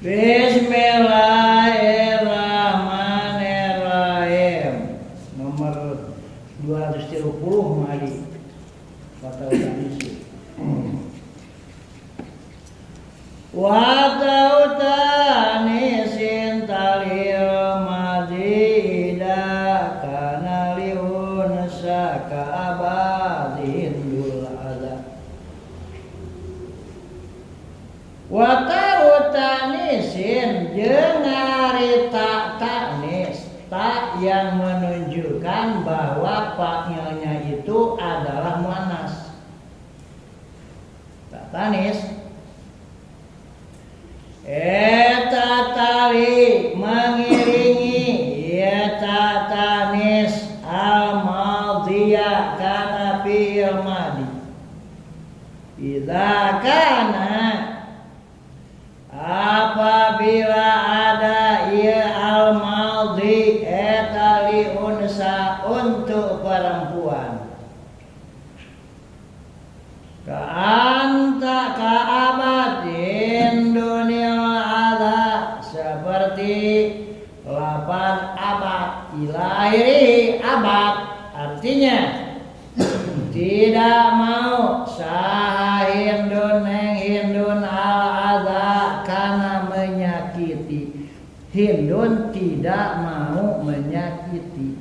Bismillahirrahmanirrahim. Nomor 230 mari. Kata utanisi. Wa tautanisin talil madida kana liun saka abadin dul azab. Wa tautanisin jeung ngarita tanis, tak yang menunjukkan bahwa fa'ilnya itu adalah muannas. Tak tanis eta tali mengiringi eta tanis al madhiya kana fi'il madhi idza kana apabila ada ia al madhi eta li unsa untuk perempuan ka anta ka abadin dunia ada seperti lapan abad ilahiri abad artinya tidak mau saha hindun neng hindun al adha karena menyakiti. Hindun tidak mau menyakiti.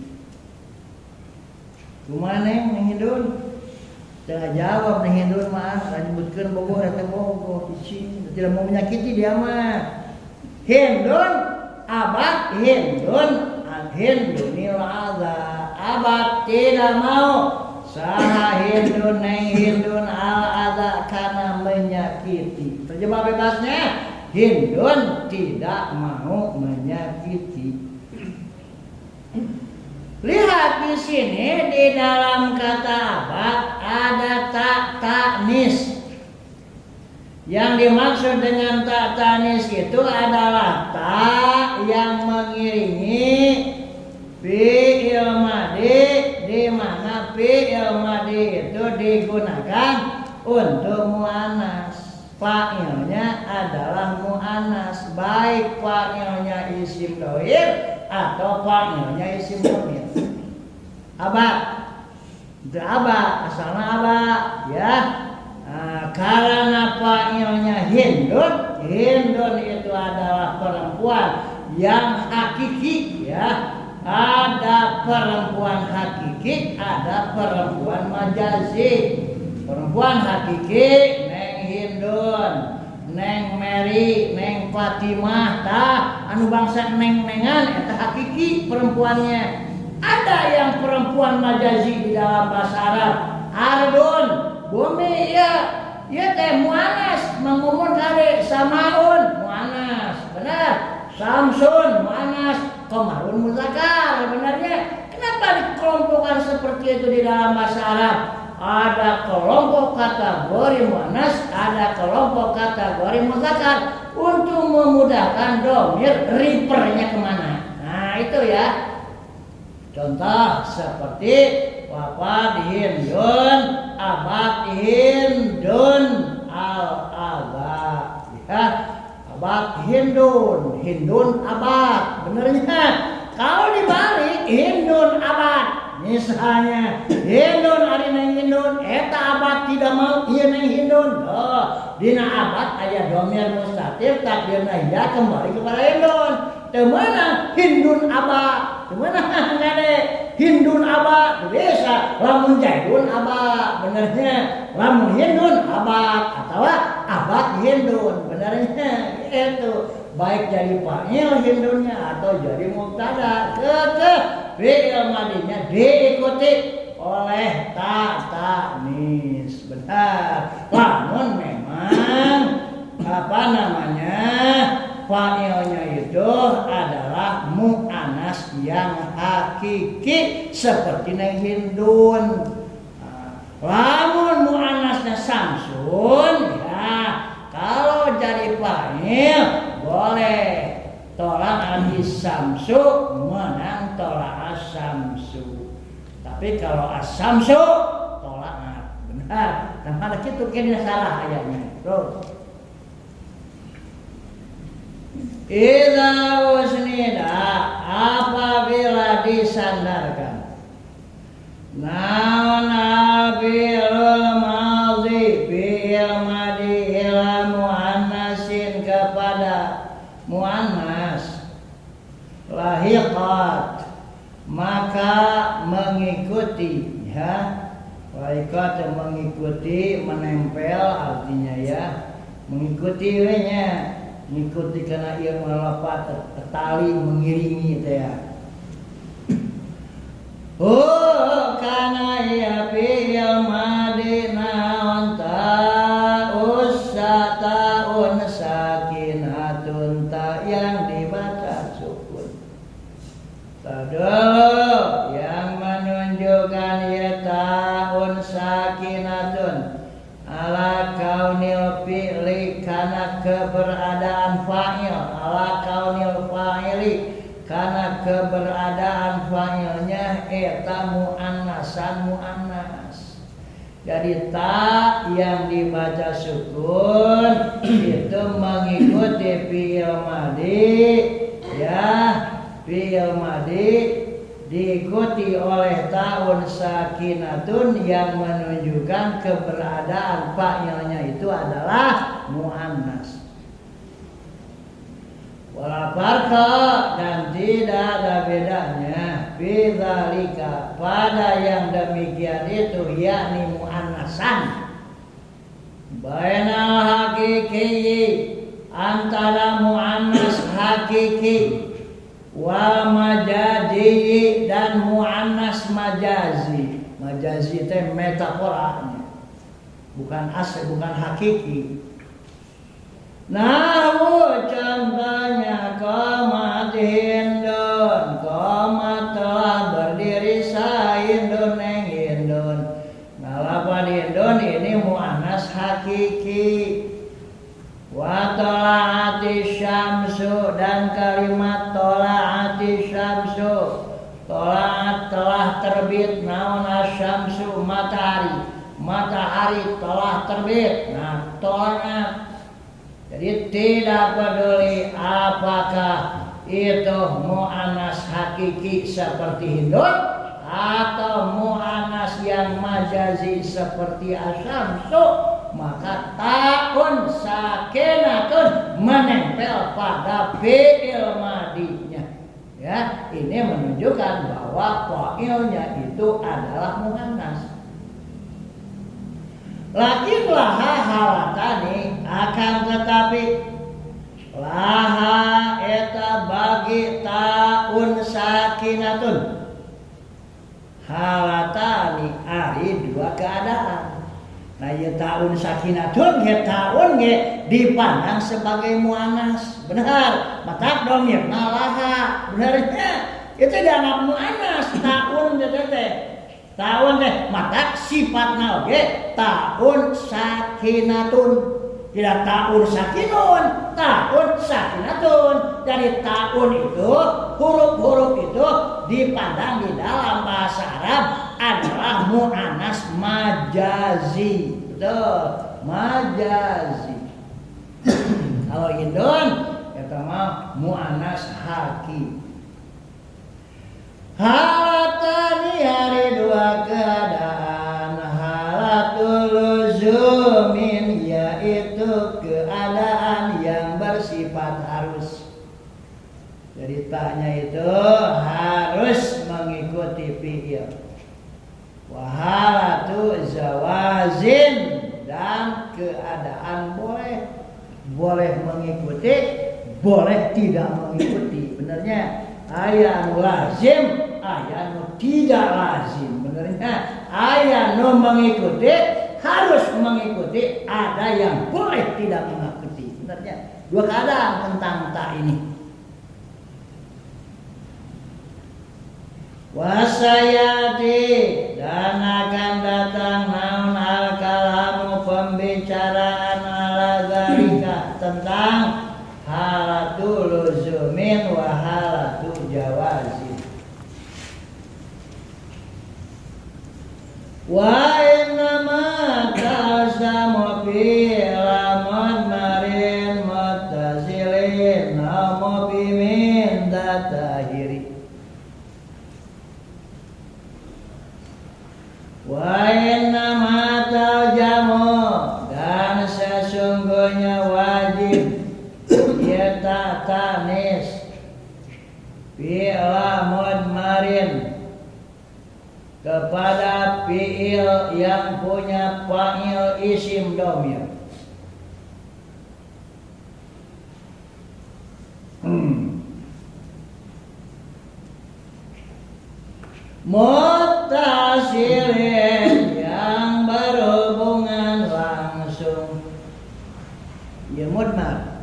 Kumaha neng hindun? Tengah jawab neng hindun mah lanjutkeun bogoh datang bogoh icing tidak mau menyakiti dia mah. Hindun abad hindun hindunil adha abad tidak mau saha hindun neng hindun al adha karena menyakiti. Terjemah bebasnya hindun tidak mau menyakiti. Lihat di sini di dalam kata abad ada tak tanis. Yang dimaksud dengan tak tanis itu adalah tak yang mengiringi fi'il madhi, di mana fi'il madhi itu digunakan untuk muannas. Fa'ilnya adalah muannas, baik fa'ilnya isim dhamir atau fa'ilnya isim dhamir. Abad, itu abad, asalnya abad, ya. Karena fa'ilnya hindun, hindun itu adalah perempuan yang hakiki, ya. Ada perempuan hakiki, ada perempuan majazi. Perempuan hakiki neng hindun, neng Mary, neng Fatimah, tah anu bangsa neng-nengan eta hakiki perempuannya. Ada yang perempuan majazi di dalam bahasa Arab. Ardun, bumi ya, ya teh muannas, mengumun kare samaun muannas, benar. Samsun muannas, qamarun muzakkar, benarnya. Kenapa dikelompokkan seperti itu di dalam bahasa Arab? Ada kelompok kategori muannas, ada kelompok kategori muzakkar untuk memudahkan dhamir refernya kemana. Nah itu ya. Contoh seperti wafat hindun, abad hindun al-adha, ya. Abad hindun, hindun abad, benernya. Kalau dibalik hindun abad, misalnya hindun ari neng hindun, eta abad tidak mau ieu neng hindun. Oh, dina abad aya dhamir mustatir takdirna ya kembali kepada hindun. Teu meunang hindun abad, teu meunang ngade hindun abad bisa lamun jaidun abad, benernya lamun hindun abad atawa abad hindun, benernya itu baik jadi fa'il hindunnya atau jadi mubtada. Fi'il madhinya diikuti oleh ta tanis, benar. Lamun memang fa'ilnya itu adalah mu'annas yang hakiki seperti neng hindun. Lamun mu'annasnya samsun, ya kalau jadi fa'il boleh tolak al-samsu menang tolak as-samsu. Tapi kalau as-samsu tolak benar. Nah, ada kitu kena salah ayatnya. Terus Idza usnida apabila disandarkan naon abilul madhi bil madi ila muannasin kepada muannas lahiqat maka mengikuti ya lahiqat mengikuti menempel artinya ya mengikuti nya mengikuti karena ia melapat tali mengiringi itu ya. Oh kana ya bil madina anta usataun sakinatun ta yang dibaca sukun. Tadulu yang menunjukkan ya taun sakinatun ala kaunil fi'li kana keberadaan fa'il ala kaunil fa'ili karena keberadaan fa'ilnya eta muannasan muannas. Jadi ta yang dibaca sukun itu mengikuti fi'il madhi ya fi'il madhi diikuti oleh taun sakinatun yang menunjukkan keberadaan fa'ilnya itu adalah muannas. Wala farqa dan tidak ada bedanya bidzalika pada yang demikian itu yakni muannasan bainal hakiki antara muannas hakiki wal majazi dan muannas majazi. Majazi itu metaforanya bukan asli bukan hakiki. Nahu contohnya qomat hindun qomat telah berdiri sahindun neng hindun. Ngalapan hindun ini muannas hakiki. Wa tola'ati syamsu dan kalimat tola'ati syamsu tola'at telah terbit naon asyamsu matahari matahari telah terbit nah tola'at. Jadi tidak peduli apakah itu mu'annas hakiki seperti hindun atau mu'annas yang majazi seperti asyamsu maka taun sakinatun menempel pada fi'il madinya. Ya, ini menunjukkan bahwa fa'ilnya itu adalah mu'annas. Lakin laha halatani akan tetapi laha eta bagi taun sakinatun halatani ari dua keadaan. Nah ya taun sakinatun ya taun ya dipandang sebagai muannas benar maka domir laha benarnya itu dianggap muannas taun teh taun teh maka sifatna oge taun sakinatun tidak taun sakinun taun sakinatun. Jadi taun itu huruf-huruf itu dipandang di dalam bahasa Arab adalah muannas majazi. Betul, majazi. Kalau hindun kita mah muannas haki. Halatani hari dua keadaan halatul luzumin yaitu keadaan yang bersifat harus. Jadi taknya itu harus mengikuti fi'il. Wahalatu zawazin dan keadaan boleh mengikuti, boleh tidak mengikuti. Benarnya aya nu lazim, aya nu tidak lazim. Benarnya aya nu mengikuti, harus mengikuti, ada yang boleh tidak mengikuti. Benarnya dua keadaan tentang tak ini. Wasayati dan akan datang naun al-kalamu pembicaraan ala dzalika tentang halatul luzumin wa halatul jawazin. Wa innama talzamu fi lamun marin muttasilin wajib yata tanis fi'la mudmarin kepada fi'il yang punya fa'il isim dhamir. Muttasilin yang berhubungan langsung, ya mudmar.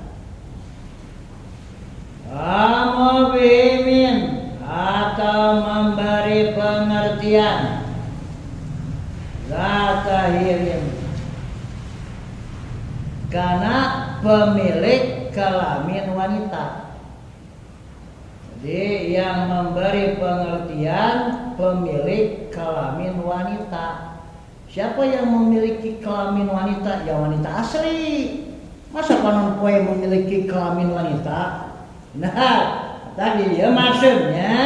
Mubimin atau memberi pengertian, zatahirin karena pemilik kelamin wanita. Jadi yang memberi pengertian pemilik kelamin wanita. Siapa yang memiliki kelamin wanita? Ya wanita asli. Masa panon poe memiliki kelamin wanita? Nah, tadi dia maksudnya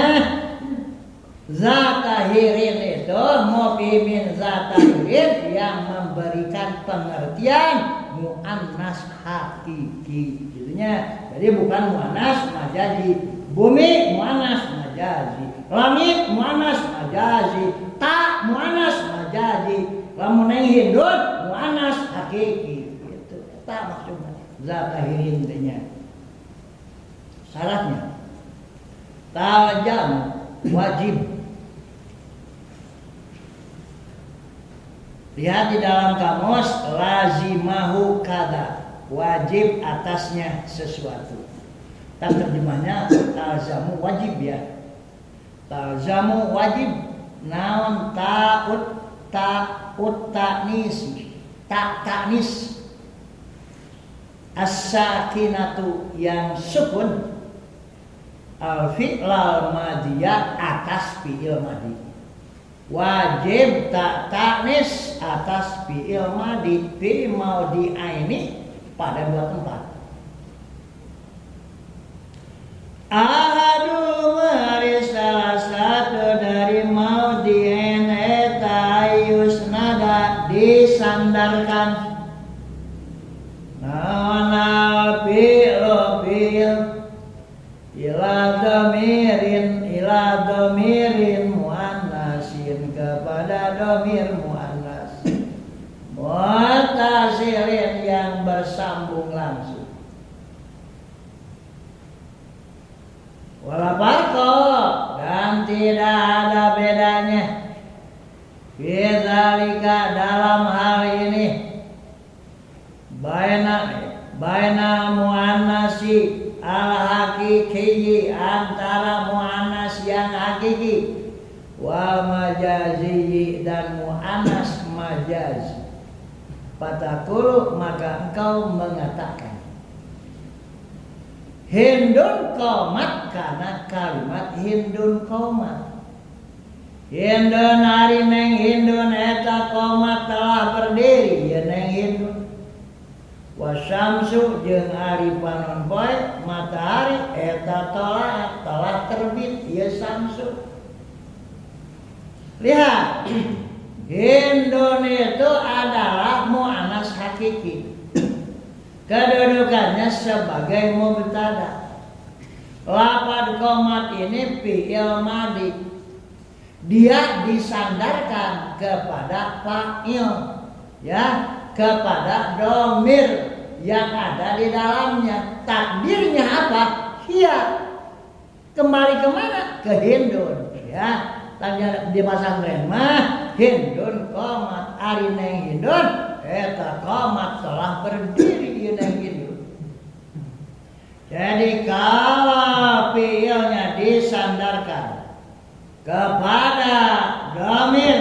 zatahirin itu mubimin zatahirin yang memberikan pengertian muannas hakiki. Jadinya jadi bukan muannas majazi. Bumi muannas majazi, langit muannas majazi, ta muannas majazi, lamun hindun muannas hakiki. Gitu. Ta maksudnya zatahirin tanya. Syaratnya tajam wajib. Lihat di dalam kamus lazimahu kada, wajib atasnya sesuatu. Tak terjemahnya talzamu wajib ya. Talzamu wajib naon ta'ut ta'nis as-sakinatu yang sukun al-fi'lal madiyah atas fi'il madi. Wajib ta'nis atas fi'il madi fi maudi'aini pada dua tempat. Ahadu mari salah satu dari maudhi'in eta yusnada disandarkan naon fi'il ila dhamirin muannasin kepada dhamir muannas muttasilin yang bersambung langsung. Wala farqa dan tidak ada bedanya bidzalika dalam hal ini baina muannasi al hakiki antara muannas yang hakiki wal majazi dan muannas majazi. Fatakulu maka engkau mengatakan Hindun qomat karena kalimat hindun qomat. Hindun hari neng hindun eta qomat telah berdiri ya neng hindun. Wasamsu jeung ari panon poe matahari eta telah terbit ya samsu. Lihat, hindun itu adalah muannas hakiki. Kedudukannya sebagai mubtada. Lafaz qomat ini fi'il madi. Dia disandarkan kepada fa'il, ya, kepada dhamir yang ada di dalamnya. Takdirnya apa? Hiya. Kembali kemana? Ke hindun, ya. Tanya di pesantren mah hindun qomat ari neng hindun eta qomat telah berdiri di neng hindun. Jadi kalau fi'ilnya disandarkan kepada dhamir,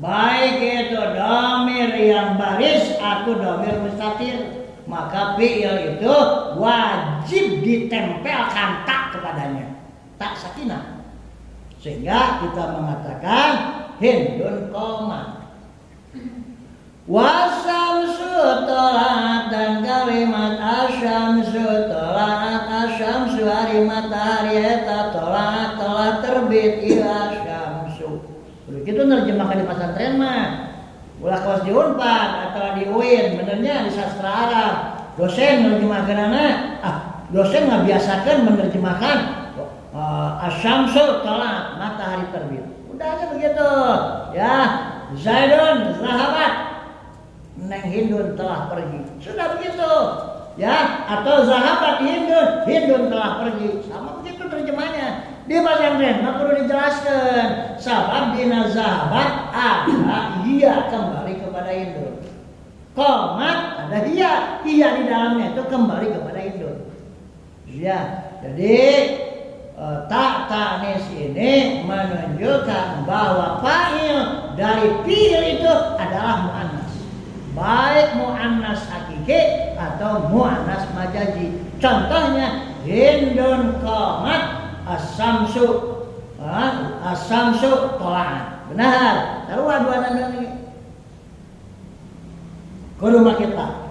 baik itu dhamir yang baris atau dhamir mustatir, maka fi'il itu wajib ditempelkan tak kepadanya, tak sakinah. Sehingga kita mengatakan hindun qomat. Wasamsu tolaat dan kalimat asyamsu tolaat asyamsu hari matahari eta tolaat telah terbit ila syamsu. Begitu nerjemahkan di pesantren mah. Ulah kelas di Unpad atau di UIN, benernya di sastra Arab. dosen menerjemahkeunana dosen ngabiasakeun menerjemahkan asyamsu tolak matahari terbit. Udah aja begitu. Ya, Zaidun zahabat. Neng Hindun telah pergi. Sudah begitu. Ya, atau zahabat Hindun, Hindun telah pergi. Sama begitu terjemahnya. Di bahasa Inggris nggak perlu dijelaskan. Sabab dina zahabat ada iya kembali kepada Hindun. Komat ada iya di dalamnya itu kembali kepada Hindun. Ya, jadi tak tanis ini menunjukkan bahwa fa'il dari fi'il itu adalah mu'annas. Baik mu'annas hakiki atau mu'annas majazi. Contohnya Hindun qamat as-samsu tola'at. Benar. Taruh dua nanda ini. Kudu make ta.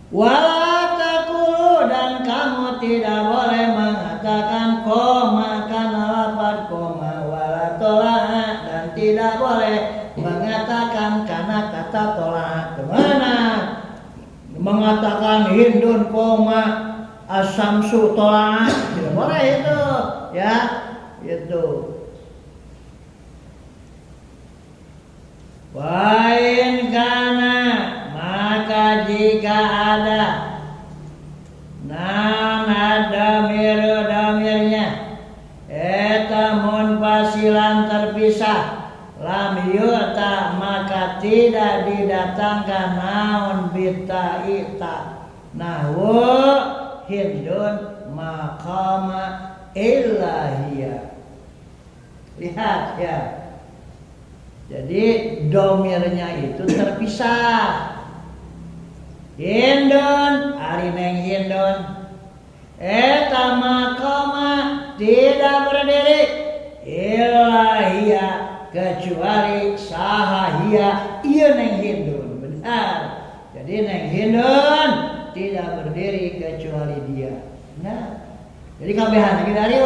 Wala taqulu dan kamu tidak boleh mengatakan koma karena lafaz koma wala tola'at dan tidak boleh mengatakan karena kata tola'at. Kemana? Mengatakan Hindun koma as-samsu tola'at tidak boleh itu ya itu. Wain kana maka jika ada damirnya eta munfasilan terpisah lam yu'ta maka tidak didatangkan naun bita'ita nahwu Hindun maqama illahiyah. Lihat ya. Jadi domirnya itu terpisah. Hindun, ari neng Hindun. Eta maqama tidak berdiri illahiyah kecuali sahahiyah ieu neng Hindun. Benar. Jadi neng Hindun tidak berdiri kecuali dia. Benar. Jadi kabehan lagi dari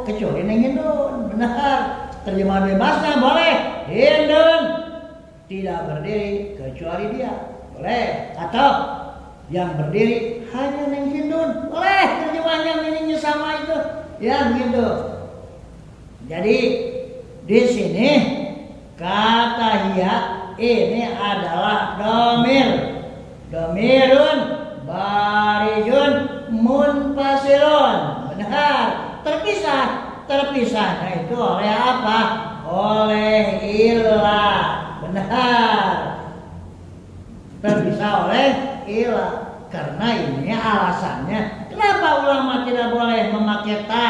kecuali neng Hindun. Benar. Terjemahan bebasnya boleh. Hindun tidak berdiri kecuali dia. Boleh. Atau yang berdiri hanya neng Hindun. Boleh. Terjemahannya meaningnya sama itu. Ya begitu. Jadi di sini kata hiya ini adalah domir. Domirun barijun munfasilun. Benar. Terpisahnya itu oleh apa? Oleh ilah. Benar. Terpisah oleh ilah. Karena ini alasannya. Kenapa ulama tidak boleh memakai ta?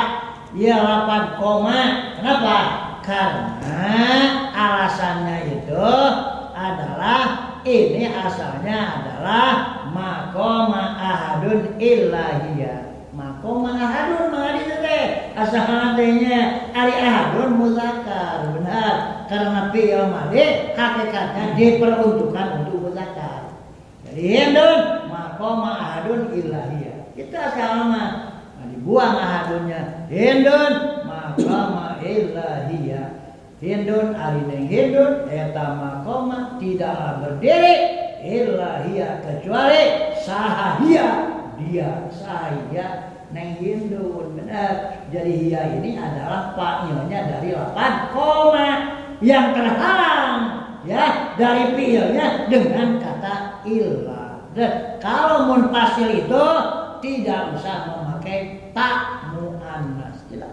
Ya lafaz koma. Kenapa? Karena alasannya itu adalah ini asalnya adalah maqama ahadun illahiyah. Maqama ahadun mangadi teh asal artinya ari ahadun muzakkar. Benar. Karena fi'il madhi hakikatnya diperuntukkan untuk muzakkar. Jadi Hindun maqama ahadun illahiyah. Itu asalnya. Dibuang ahadunnya. Hindun maqama illahiyah. Hindun ari neng Hindun eta maqama tidaklah berdiri illahiyah kecuali sahahiyah dia sahahiyah neng Hindun. Benar. Jadi hiya ini adalah fa'ilnya dari lafaz koma yang terhalang ya dari fi'ilnya dengan kata illah. Dan kalau munfasil itu tidak usah memakai ta muannas. Tidak.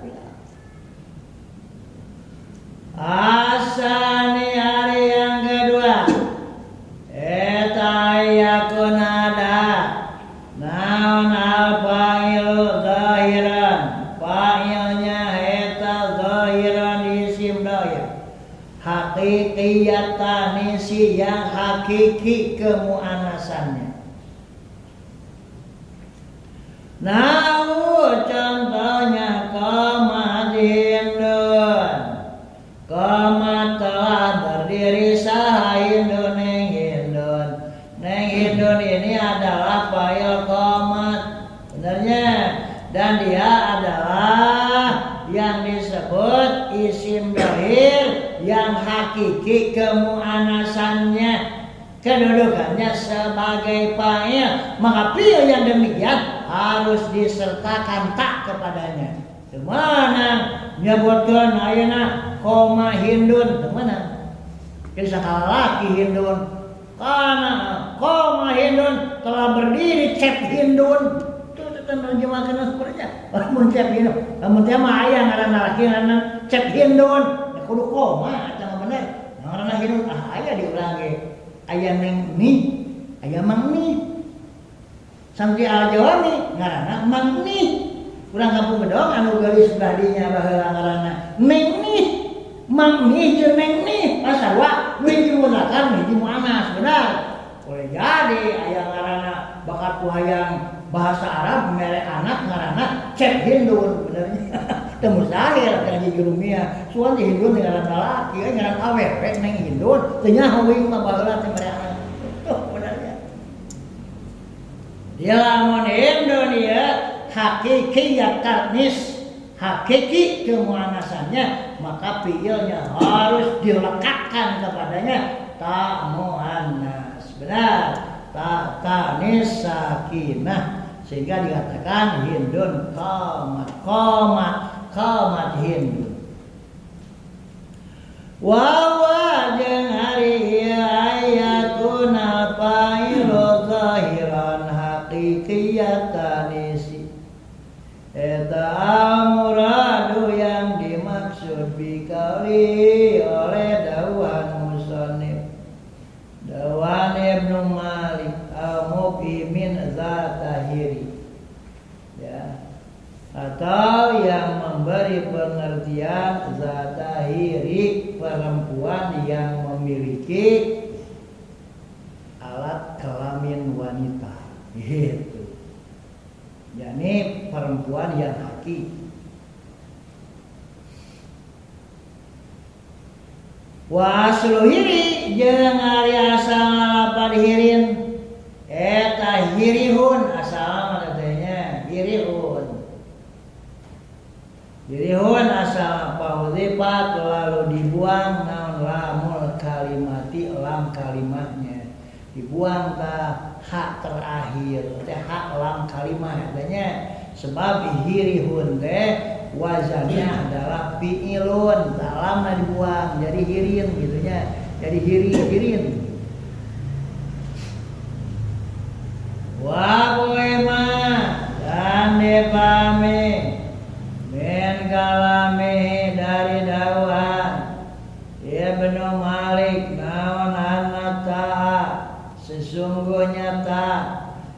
Asani hari yang kedua eta yakun ada naon al fa'ilu zahiran fa'ilnya eta zahiran isim doya hakikiyatan isi yang hakiki kemuannasannya. Nahu contohnya qama Hindun. Qama telah berdiri saha Hindun neng Hindun. Neng Hindun ini adalah fa'il qamat. Benarnya. Dan dia adalah yang disebut isim dhahir yang hakiki kemuannasannya. kedudukannya sebagai fa'il, maka fi'il yang demikian harus disertakan tak kepadanya. Temenang nyebutkeun ayeuna koma hindun, temenang. Jadi sakala laki hindun, kana koma hindun telah berdiri cep hindun. Itu terjemahkeun sepertinya. Lamun cep hindun, lamun teh mah aya ngaranna laki ngaranna cep hindun, kudu koma eta mah bener. Ngaranna hindun aya diulang ge. Aya neng ni, aya mang ni. Sampai al-jawami ngaranna mang ni. Urang kampung gedong anu geulis sebelah dinya baheula ngaranna neng ni. Mang ni jeung neng ni pasarwa miji mulakan miji muannas benar. Boleh jadi aya ngaranna bakat ku hayang bahasa Arab mere anak ngaranna cep hindun benernya. Teu mustahil kana jurumia. Suan hindun ngaran lalaki ngaran awewe neng hindun teu nyaho wing mah baheula teh mere anak. Tuh benernya. Dia lamun hindun dia hakikiyat tarnis, hakiki kemuannasannya, maka fiilnya harus dilekatkan kepadanya ta muannas. Benar. Ta tanis sakinah, sehingga dikatakan hindun qamat hindun. Wa jeung hari ayatuna fa'ilu zahiran haqiqiyatan isi. Eta amuradu yang dimaksud bikali oleh dawan musannif, dawan Ibnu Malik al-Muqimin Zatahiri, ya, atau yang memberi pengertian Zatahiri, perempuan yang memiliki alat kelamin wanita, gitu. yakni perempuan yang hakiki. Wa aslu hiri jeung ari asal lapad hirin eta hirihun, asal katanya hirihun. Hirihun asal paudifat lalu dibuang naon lamul kalimati lam kalimatnya. Dibuang ta hak terakhir teh hak lam kalimat katanya, sebab hirihun teh wazannya adalah fi'ilun, talamna dibuang jadi hirin gitunya, jadi hirin. Wa poema dan depame men kalame dari dawan Ibnu Malik naon anata sesungguhnya tak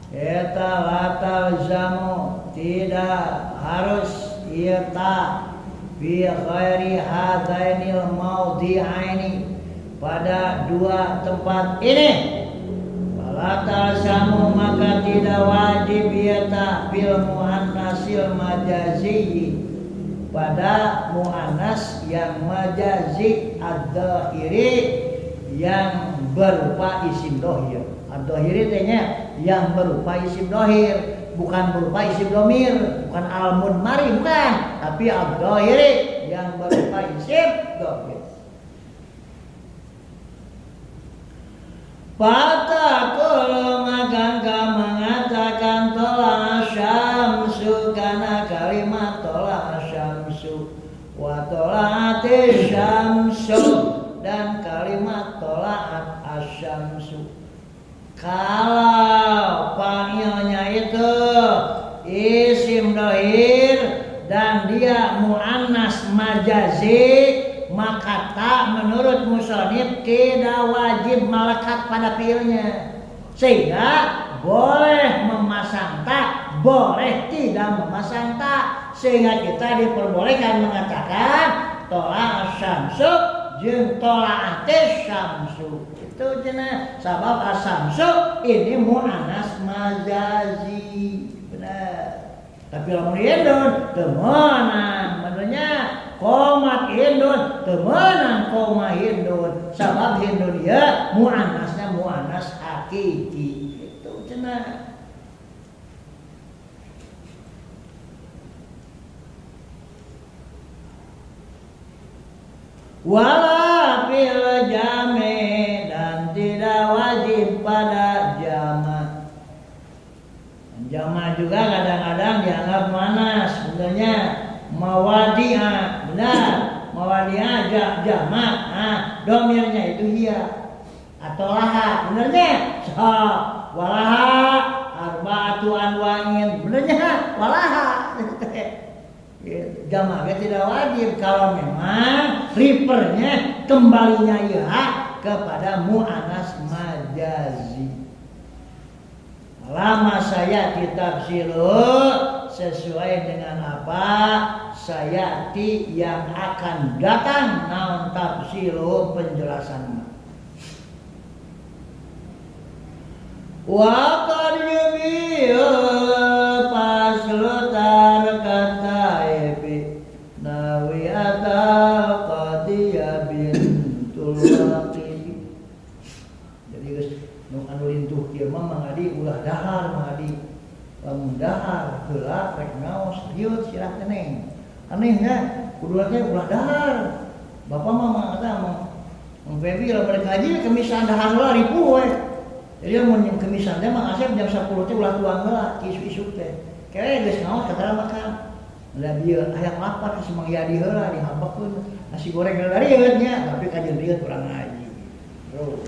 eta latal jamu tidak harus ita bi ghairi hadainil maudhi'aini pada dua tempat ini. Latal jamu maka tidak wajib ita bil muannasil majazi pada muannas yang majazi ad-dhahiri yang berupa isim dohir. Ad-dhahiri tehnya yang berupa isim dohir, bukan berupa isim domir, bukan al-munmari, bukan, tapi ad-dhahiri yang berupa isim dohir. Fatakul maka mengatakan tola syamsu karena kalimat tola syamsu wa tolaati syamsu dan kalimat tolaat asyamsu. Kalau fa'ilnya itu isim dohir dan dia muannas majazi, maka tak menurut musannif tidak wajib melekat pada fiilnya, sehingga boleh memasang tak, boleh tidak memasang tak, sehingga kita diperbolehkan mengatakan tola asyamsu jeung tolaate syamsu. Itu cenah sabab asyamsu ini muannas majazi, benar. Tapi lamun indun teu meunang, maksudnya qomat hindun teu meunang qoma hindun, sabab hindun ya muannasnya muannas hakiki. Itu cenah. Wala fil jami dan tidak wajib juga kadang-kadang dianggap muannas, sebenarnya mawadi'ah, benar. Mawadi'ah jamak, domirnya itu hiya atau laha, benernya walaha arba'atu anwa'in, benernya walaha. Jamaknya tidak wajib kalau memang refernya kembalinya ya kepada mu'annas majazi. Lama saya ditafsiru sesuai dengan apa sayati yang akan datang, naon tafsiru penjelasannya. Wa qad yubiyu paslutar kataibi nawiyata qadiya bintul waqi. Jadi geus nu anu lintuh kieu mah mangadi ulah dahar mangadi lamun dahar heula rek ngaos dieu sirah keneng anehnya kudu teh ulah dahar bapak mah mangata mah Febi lamun rek haji kemisan dahar heula ripuh we. Jadi mun yang kemisan teh mah asep jam 10 teh ulah tuang heula isu-isu teh kere geus ngaos kakara makan da dieu hayang lapar geus mangyadi heula dihabekeun nasi goreng dari nya tapi kajian dia kurang ngaji bro.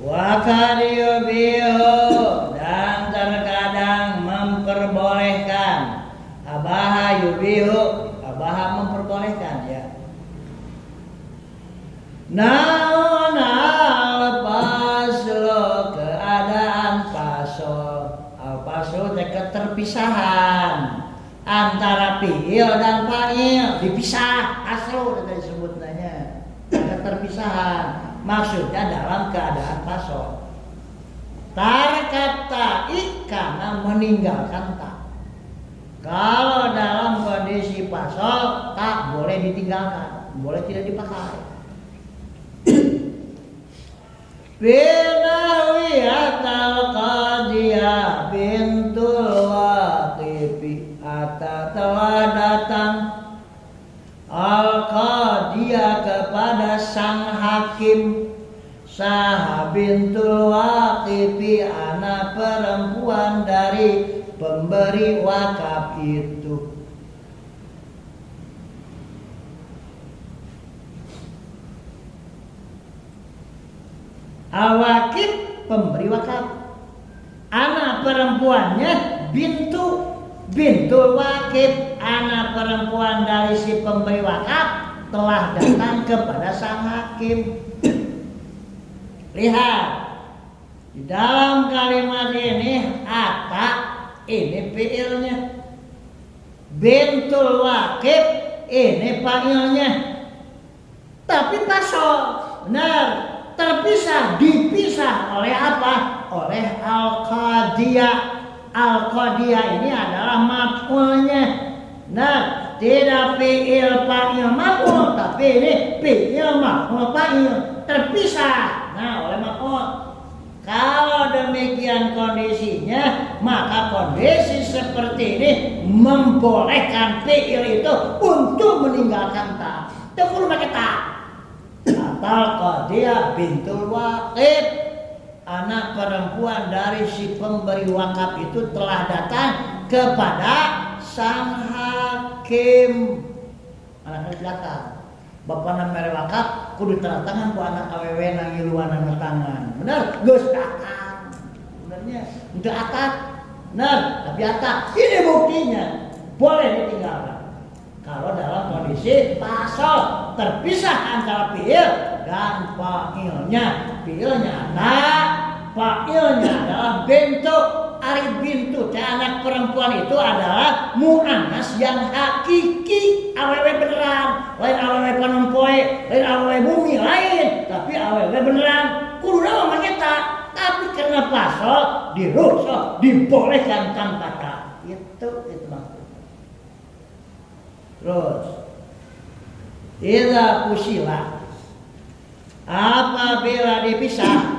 Wa qad yubihu dan terkadang memperbolehkan abaha yubihu abaha memperbolehkan ya. Naon al-faslu keadaan al-faslu teh keterpisahan antara fi'il dan fa'il dipisah aslu tadi disebutnya keterpisahan. Maksudnya dalam keadaan fasol. Tarkata karena meninggalkan tak. Kalau dalam kondisi fasol tak boleh ditinggalkan, boleh tidak dipakai. Binawiyatal qadiyah bintul waqifi ata telah datang al-qadiyah kepada sang hakim Saha bintul waqifi anak perempuan dari pemberi wakaf itu. Al-waqif pemberi wakaf, anak perempuannya bintul waqif, anak perempuan dari si pemberi wakaf telah datang kepada sang hakim. Lihat di dalam kalimat ini ata ini fiilnya, bintul waqif ini fa'ilnya, tapi pasol benar terpisah, dipisah oleh apa? Oleh al-qadiyah. Al-qadiyah ini adalah maf'ulnya. Nah, tidak fi'il fa'il maf'ul, tapi ini fi'il maf'ul fa'il, terpisah. Nah, oleh maf'ul. Kalau demikian kondisinya, maka kondisi seperti ini membolehkan fi'il itu untuk meninggalkan ta. Itu perlu pakai ta. Al-qadiyah bintul waqif, anak perempuan dari si pemberi wakaf itu telah datang kepada sang hakim. Anak datang, bapak nama wakaf kudu tangan ku anak awewe nang iluan tangan. Benar, geus datang. Benernya untuk atat. Benar, tapi atat. Ini buktinya boleh ditinggalkan. Kalau dalam kondisi pasal terpisah antara fi'il dan fa'ilnya. Fi'ilnya anak, fa'ilnya adalah bintu. Ari bintu, anak perempuan itu adalah mu'annas yang hakiki, awewe beneran, lain awewe panompoe, lain awewe bumi, lain, tapi awewe beneran. Kudu nama kita, tapi karena pasal dirusak, dibolehkan tanpa tak. Itu maksudnya. Terus idza kusila, apabila dipisah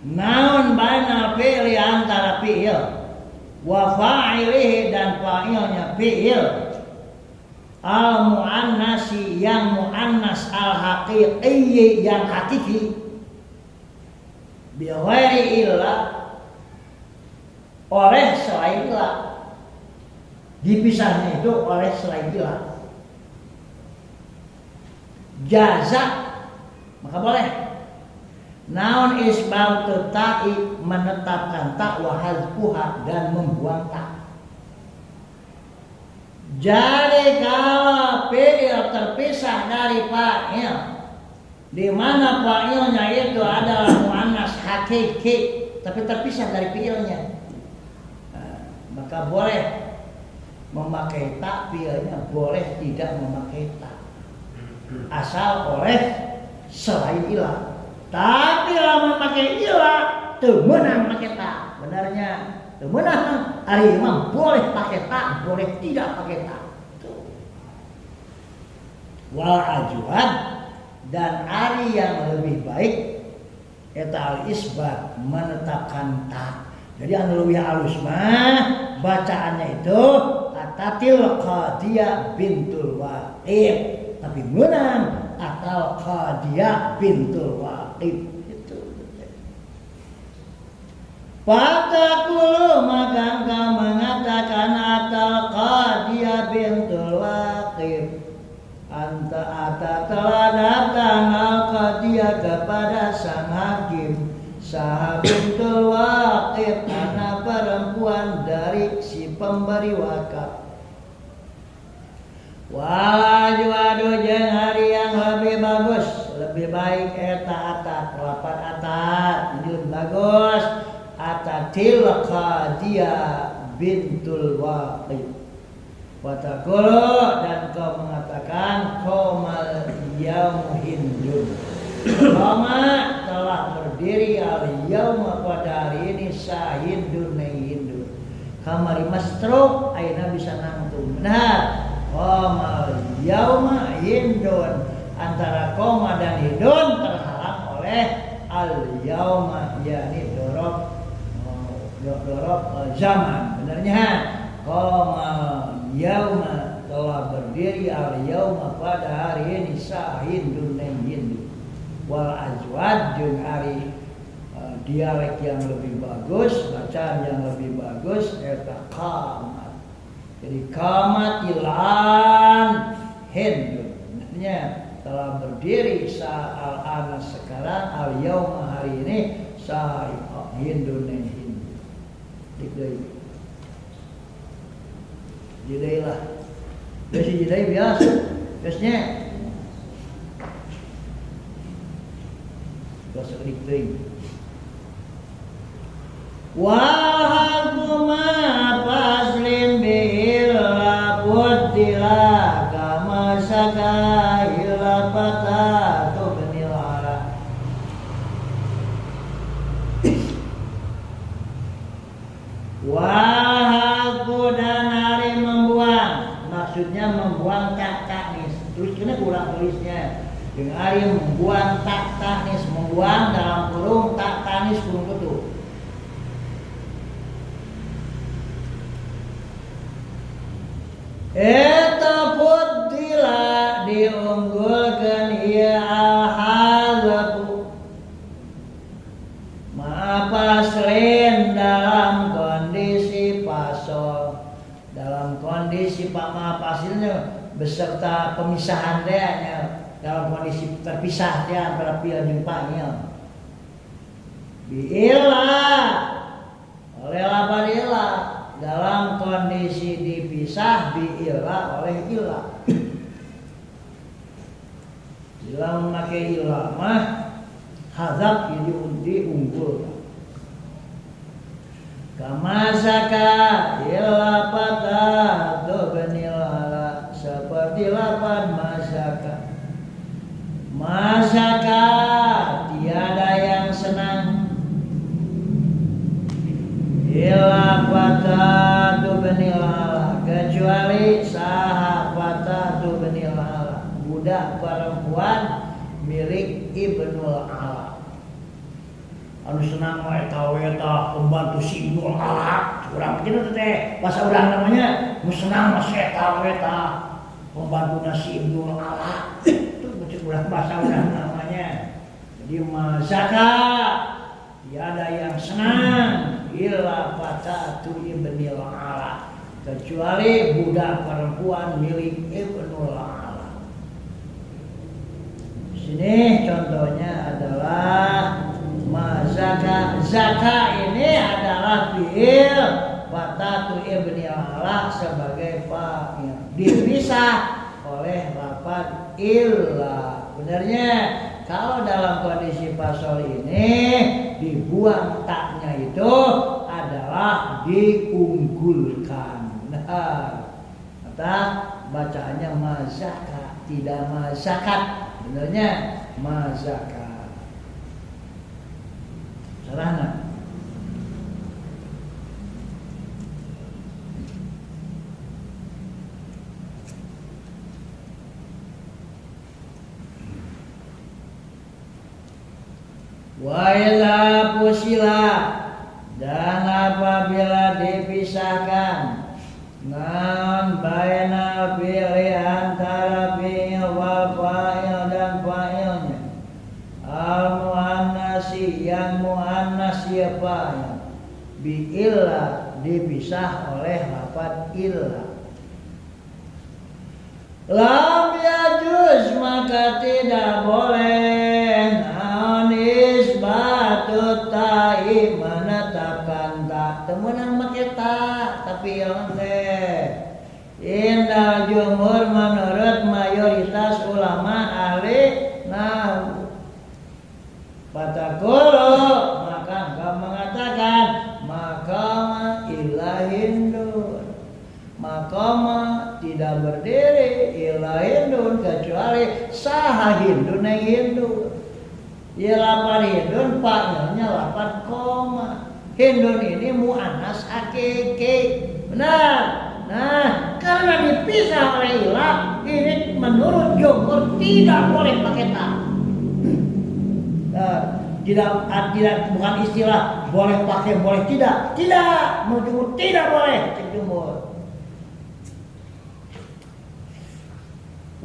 naon bainal fi'li antara fi'il wa fa'ilihi dan fa'ilnya fi'il al muannasi yang muannas al haqiqi yang hakiki bi ghairi illah, oleh selain ilah. Dipisahnya itu oleh selain ilah. Jaza maka boleh. Naon isbatu ta'i, menetapkan ta wa hazfuha, dan membuang ta. Jadi kalau fi'il terpisah dari fa'il, di mana fa'ilnya itu adalah muannas hakiki, tapi terpisah dari fi'ilnya, maka boleh memakai ta, fi'ilnya boleh tidak memakai ta, asal oleh selain ilah. Tapi kalau memakai ilah, temenang pakai ta. Benarnya temenang ari imam boleh pakai ta, boleh tidak pakai ta. Wal ajwad, dan ari yang lebih baik eta al isbat, menetapkan ta. Jadi anu leuwih halus mah bacaannya itu atatil qadiyah bintul waqif, tapi menang atau qadiyah bintul waqif itu. Fatakulu, maka engkau mengatakan atau qadiyah bintul waqif, anta telah datang al qadiyah kepada sang hakim, sahabatul waqif, anak perempuan dari si pemberi wakaf. Wajwadu, jeung hari yang lebih bagus, lebih baik eta atat, lapan atat ini lebih bagus, atatil qadiyah bintul waqif. Watakulu, dan kau mengatakan qomal yaum hindun, koma telah berdiri al yaum, pada hari ini sah hindun neng hindun. Kamari mastruk ayeuna bisa nangtung benar. Qomal yauma hindun, antara koma dan hindun terhalang oleh al yauma, yakni dorob zaman. Benarnya qomal yauma, telah berdiri al yauma, pada hari ini sah hindun neng hindun. Wal ajwad, jeung ari dialek yang lebih bagus, bacaan yang lebih bagus eta qamat. Jadi qamat ilan hindun, artinya telah berdiri al ana sekarang, al yauma hari ini, sah hindun neng hindun. Dikdei jidai lah, biasa jidai biasa, biasanya biasa dikdei. Wahakuma paslin bihila putila, kama saka hila patah tu benilala. Wahaku, dan hari membuang, maksudnya membuang tak taknis. Terus kena kurang tulisnya. Dengan hari membuang tak taknis, membuang dalam kurung tak taknis kurung tutup. Eta putila, diunggulkan ia al-hazabu, ma'apaslin, dalam kondisi pasol, dalam kondisi ma'apasilnya beserta pemisahan dia, dalam kondisi terpisah dia antara fi'il jeung fa'il. Bi'ilah, oleh lapan ilah, dalam kondisi dipisah bi'ilah oleh ilah. Bila memakai ilah mah hazab diunggul. Kama saka ilah patah tu benilala, seperti lapan masaka. Masaka, tiada yang senang, illa fatatu benilala, kecuali sahabatatu benilala, budak perempuan milik Ibnul Ala. Anu senang eta pembantu si Ibnul Ala, urang kitu teh bahasa urang namanya, nu senang mah eta pembantu si Ibnul Ala. Itu urang bahasa urang namanya. Jadi masaka, tiada yang senang illa fatatu ibnil ala, kecuali budak perempuan milik Ibnul Ala. Di sini contohnya adalah mazaka. Zaka ini adalah fi'il fatatu ibnil ala sebagai fa'il, dipisah oleh lafaz illa. Benarnya kalau dalam kondisi pasal ini dibuang taknya itu adalah diunggulkan. Nah, kata bacaannya mazaka, tidak mazakat. Benarnya mazaka. Salah nggak? Wa idza pusila, dan apabila dipisahkan nan baina fi'li antara fi'il wal fa'il dan fa'ilnya, al muannasi yang muannas siapa ya, bi illa dipisah oleh lafaz illa. Lam yajuz maka tidak boleh naon isbatut ta'i menetapkan tak temenang make tak tapi yang indal jumhur menurut mayoritas ulama ahli nahwu. Fatakulu maka engkau mengatakan makama illa hindun, makama tidak berdiri illa hindun kecuali saha hindun yang hindun. Ya lapan hindun fa'ilnya lapan koma. Hindun ini muannas hakiki. Benar. Nah, karena dipisah oleh ilah, ini menurut jumhur tidak boleh pakai ta. Tidak bukan istilah boleh pakai boleh tidak. Tidak, menurut jumhur tidak boleh jumhur.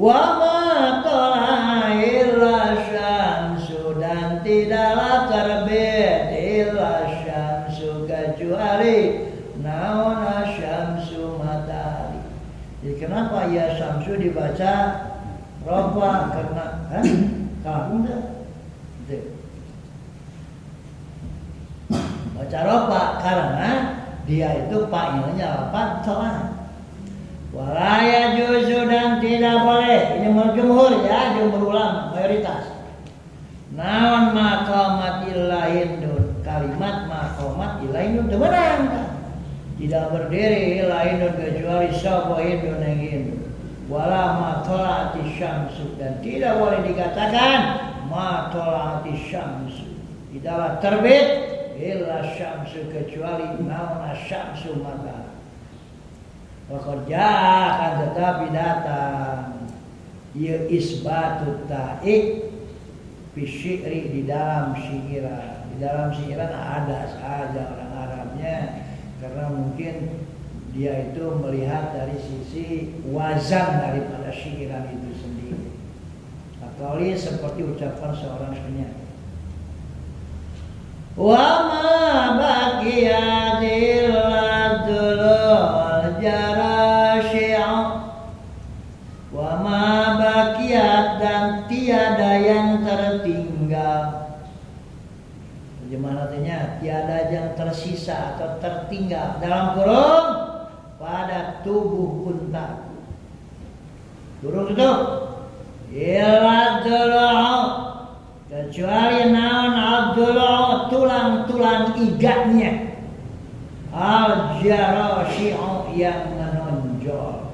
Wa ma tala illa syamsu, dan tidaklah terbit illa syamsu kecuali naon syamsu matahari. Jadi kenapa ya syamsu dibaca rofa? Karena kamu enggak baca rofa karena dia itu fa'ilnya apa? Salah. Walaya juzu, dan tidak boleh, ini menurut jumhur ya, jumhur ulama mayoritas. Naon maqamat illa hindun, kalimat maqamat illa hindun temenang, tidak berdiri illa hindun kecuali sapa hindun yang hindun. Wala matolati syamsu, dan tidak boleh dikatakan matolati syamsu, tidaklah terbit illa syamsu kecuali naon syamsu matahari. Wakorja akan tetapi datang ya isbatut ta'i fi syi'ri, di dalam syi'iran. Di dalam syi'iran ada saja orang Arabnya, karena mungkin dia itu melihat dari sisi wazan daripada syi'iran itu sendiri. Atau seperti ucapan seorang penyanyi. Wa ma baqiyatil ladul jarasyi'u, wa ma baqiyat, dan tiada yang tertinggal. Bagaimana artinya? Tiada yang tersisa atau tertinggal dalam kurung pada tubuh untaku. Kurung itu illa dulu, kecuali naon abdullah, tulang-tulang iganya, al-jarasyi'u yang menonjol.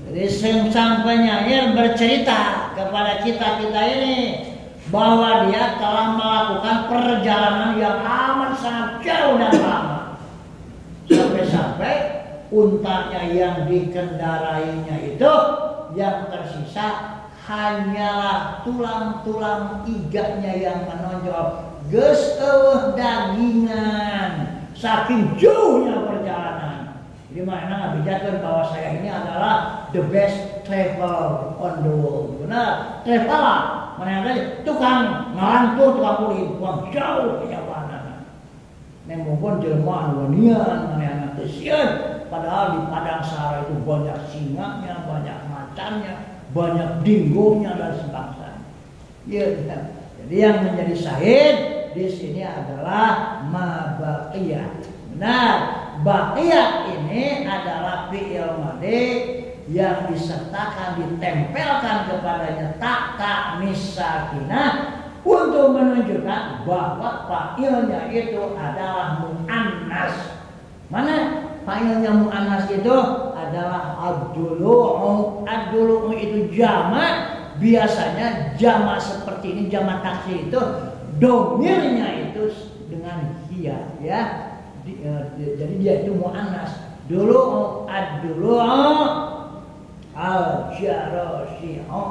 Jadi sang penyair bercerita kepada kita ini bahwa dia telah melakukan perjalanan yang amat sangat jauh dan lama, sampai-sampai untanya yang dikendarainya itu yang tersisa hanyalah tulang-tulang iganya yang menonjol. Geus eueuh dagingan saking jauhnya perjalanan. Jadi makna ngabijakeun bahwa saya ini adalah the best traveler on the world. Benar, traveler mana teh tukang ngalantur tukang kulit buang jauh kejauhan. Nemongkon jelema anu wanian mana teh sieun padahal di padang sahara itu banyak singanya, banyak macannya, banyak dinggonya dan sebangsanya. Ya, jadi yang menjadi syahid di sini adalah mabaqiyat. Benar, baqiyat ini adalah fi'il madhi yang disertakan ditempelkan kepadanya ta sakinah untuk menunjukkan bahwa fa'ilnya itu adalah muannas. Mana fa'ilnya muannas itu adalah ad-dulu'u. Ad-dulu'u itu jamak. Biasanya jamak seperti ini, jamak taksir itu domirnya itu dengan hiya, ya. Jadi dia itu muannas. Dulu'u ad-dulu'u al-jarasi'u,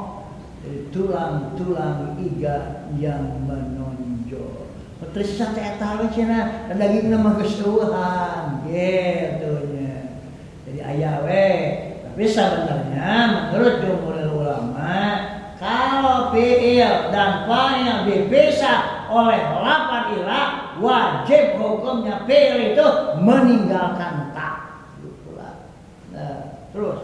tulang-tulang iga yang menonjol. Terus teh eta we cenah, dagingna mah geus eueuhan gitu nya. Jadi aya we, tapi sebenarnya menurut jumhur ulama kalau fi'il dan fa'il dipisah oleh lafaz ila, wajib hukumnya fi'il itu meninggalkan ta. Nah, terus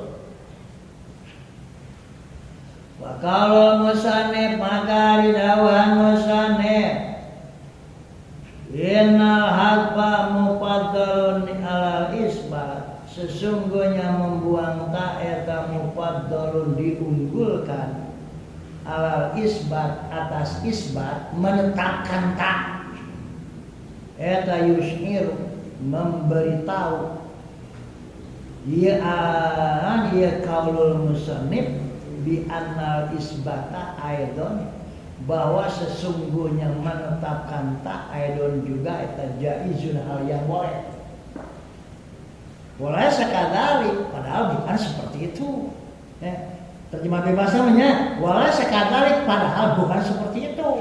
wa kalau musannif maka didawan musannif innal hadfa mufaddalun alal isbat, sesungguhnya membuang ta eta mufaddalun diunggulkan alal isbat atas isbat, menetapkan ta eta yushir memberitahu dia kaulul musannif bi annal isbata aidon, bahwa sesungguhnya menetapkan ta aidon juga eta jaizun, hal yang boleh. Boleh sekadari, padahal bukan seperti itu. Ya. Terjemah bebas namanya boleh sekadari, padahal bukan seperti itu.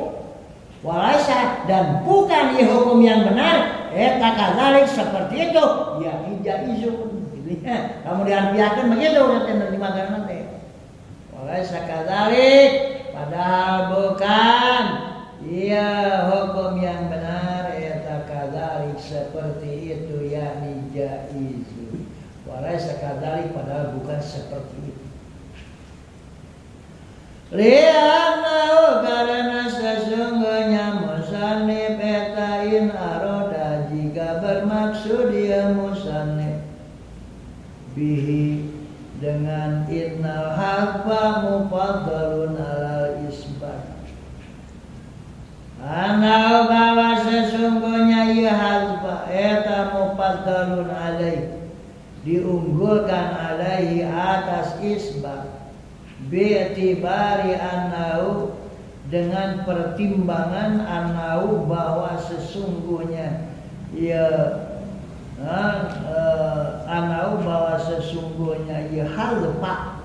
Walaysa, dan bukan di hukum yang benar eta kadalik seperti itu, ya jaizun. Ya. Kemudian biarkan begitu nanti terjemahkan nanti. Walaysa kadzalik, padahal bukan iya hukum yang benar eta kadzalik seperti itu, yakni jaizu. Walaysa kadzalik, padahal bukan seperti itu. Li'annahu, karena sesungguhnya musannif eta in aroda, jika bermaksud dia musannif bihi dengan innal hadfa mufaddalun alal isbat, ana bahwa sesungguhnya ieu hadfa eta mufaddalun alai, diunggulkan alaihi atas isbat, bi'tibari annahu, dengan pertimbangan annahu bahwa sesungguhnya anau, bahwa sesungguhnya ieu halfa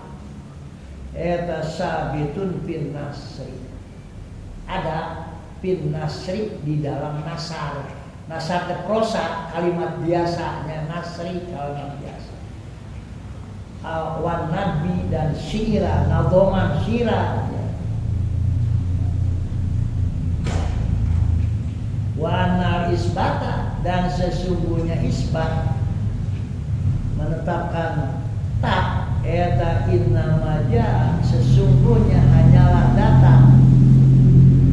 eta sabitun fin nasri, ada fin nasri di dalam nasar. Nasar te prosa, kalimat biasanya, nasri kalimat biasa. Wan nadbi dan syira, nadhoman syira. Wa isbata, dan sesungguhnya isbat menetapkan tak eta innama jaa, sesungguhnya hanyalah datang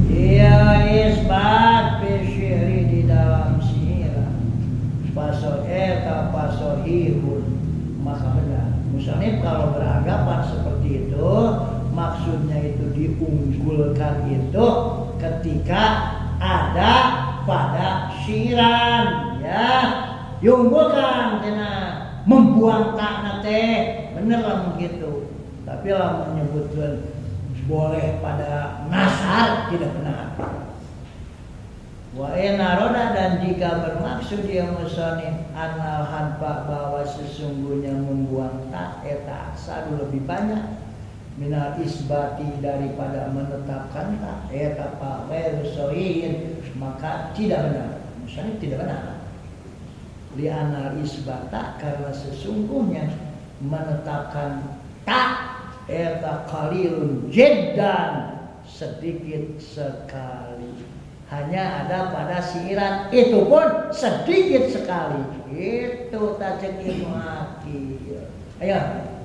ia isbat bisyiri di dalam syair paso eta pasohihun, maka benar. Musannif kalau beranggapan seperti itu, maksudnya itu diunggulkan itu ketika ada pada syiran, ya, diunggulkan karena membuang takna teh, bener lah begitu. Tapi lah menyebutkan boleh pada nasar, tidak benar. Wa inaroda, dan jika bermaksud dia musannif anal hadfa, bahwa sesungguhnya membuang tak eta sadu lebih banyak minal isbati, daripada menetapkan tak eta pa ghairu shahihin, maka tidak benar. Musannif tidak benar. Li anal isbata, karena sesungguhnya menetapkan tak eta qalilun jiddan, sedikit sekali. Hanya ada pada siiran, itu pun sedikit sekali. Itu tajek ilmu akil. Ayo.